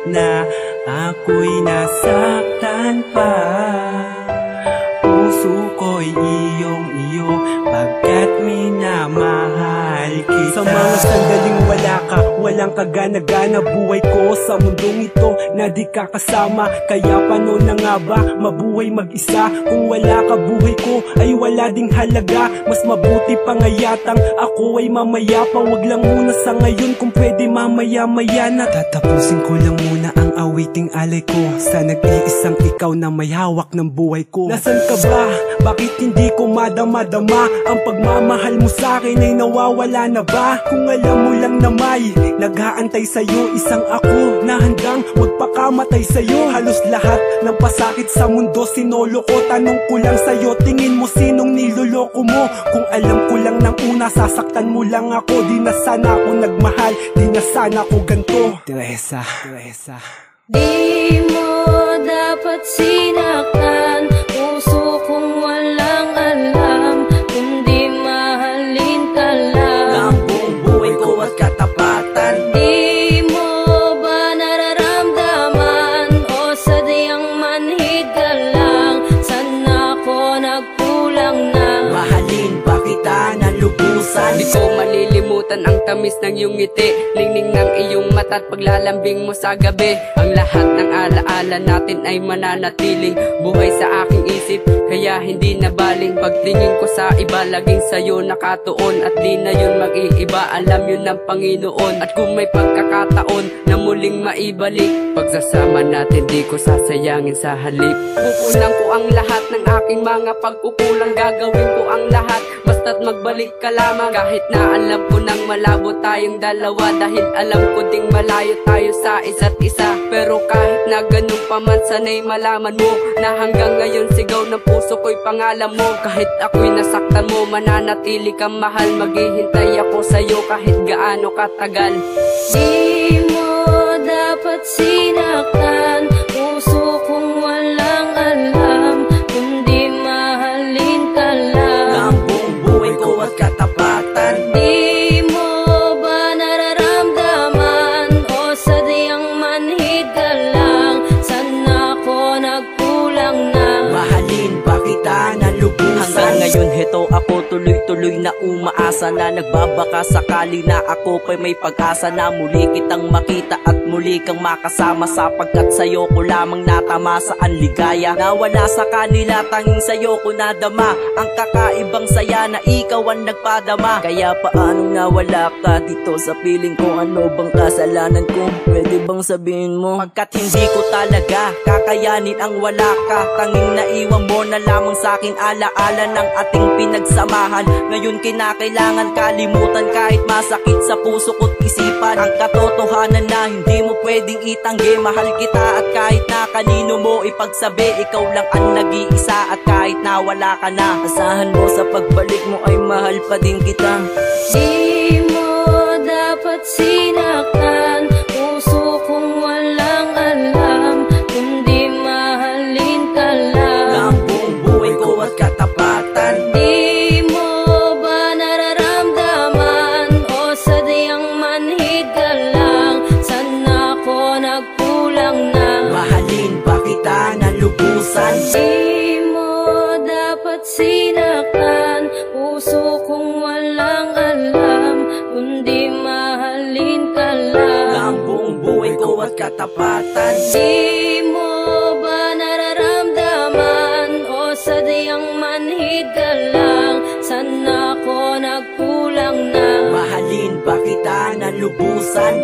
na ako'y nasaktan pa. Puso ko'y iyong-iyo pagkat minamahal kita. Sa mga sandaling wala ka, walang kagana-gana buhay ko sa mundong ito na di ka kasama. Kaya paano na nga ba mabuhay mag-isa? Kung wala ka buhay ko ay wala ding halaga. Mas mabuti pa nga yatang ako ay mamaya pa. Wag lang muna sa ngayon, kung pwede mamaya-maya na. Tatapusin ko lang muna ang awiting alay ko sa nag-iisang ikaw na may hawak ng buhay ko. Nasaan ka ba? Bakit hindi ko madama-dama? Ang pagmamahal mo sa akin ay nawawala na ba? Kung alam mo lang na may nag-aantay sa'yo, isang ako na handang magpakamatay sa'yo. Halos lahat ng pasakit sa mundo sinolo ko. Tanong ko lang sa'yo, tingin mo sinong niloloko mo? Kung alam ko lang ng una, sasaktan mo lang ako. Di na sana ako nagmahal, di na sana ako ganto. Teresa, Teresa. Di mo dapat sinaktan puso kong walang alam, kundi mahalin ka lang ang buong buhay ko at katapatan. Di mo ba nararamdaman o sadyang manhid ka lang? Sana ako nagkulang na mahalin ba kita na lubusan? Di ko malilimutan ang tamis ng iyong ngiti, lingning ng iyong mata at paglalambing mo sa gabi. Ang lahat ng alaala natin ay mananatiling buhay sa aking isip, kaya hindi na baling pagtingin ko sa iba. Laging sa'yo nakatuon at di na yun mag-iiba. Alam yun ng Panginoon. At kung may pagkakataon na muling maibalik, pagsasama natin di ko sasayangin sa halip. Kukulang ko ang lahat ng aking mga pagkukulang. Gagawin ko ang lahat basta't magbalik ka lamang. Kahit na alam ko nang malabo tayong dalawa, dahil alam ko ding malayo tayo sa isa't isa. Pero kahit na ganun pa man, sana'y malaman mo na hanggang ngayon sigaw ng puso ko'y pangalan mo. Kahit ako'y nasaktan mo, mananatili kang mahal. Maghihintay ako sa'yo kahit gaano katagal. Di mo dapat sinaktan puso kong walang alam, kundi mahalin ka lang ang buong buhay ko at katapatan. Di mo ba nararamdaman o sadyang manhid ka lang? Sana ako nagkulang na mahalin ba kita na lubusan? Hanggang ngayon heto ako tuloy-tuloy na umaasa na nagbabaka sakali na ako pa'y may pag-asa na muli kitang makita at muli kang makasama, sapagkat sa'yo ko lamang natamasa ang ligaya. Nawala sa kanila, tanging sa'yo ko nadama ang kakaibang saya na ikaw ang nagpadama. Kaya paanong nawala ka dito sa piling ko? Ano bang kasalanan ko? Pwede bang sabihin mo? Pagkat hindi ko talaga kakayanin ang wala ka, tanging naiwan mo na lamang sa'kin alaala ng ating pinagsamahan. Ngayon kinakailangan kalimutan kahit masakit sa puso ko't isipan ang katotohanan na hindi mo pwedeng itanggi. Mahal kita at kahit na kanino mo ipagsabi, ikaw lang ang nag-iisa. At kahit na wala ka na, asahan mo sa pagbalik mo ay mahal pa din kita. Di mo dapat sinaktan puso kong walang alam, kundi mahalin ka lang ang buong buhay ko at katapatan. Di mo ba nararamdaman o sadyang manhid ka lang? Sana ako nagkulang na mahalin ba kita na lubusan? Di mo dapat sinaktan puso kong walang alam, kundi mahalin ka lang ang buong buhay ko at katapatan. Di mo ba nararamdaman o sadyang manhid ka lang? Sana ako nagkulang na mahalin ba kita na lubusan?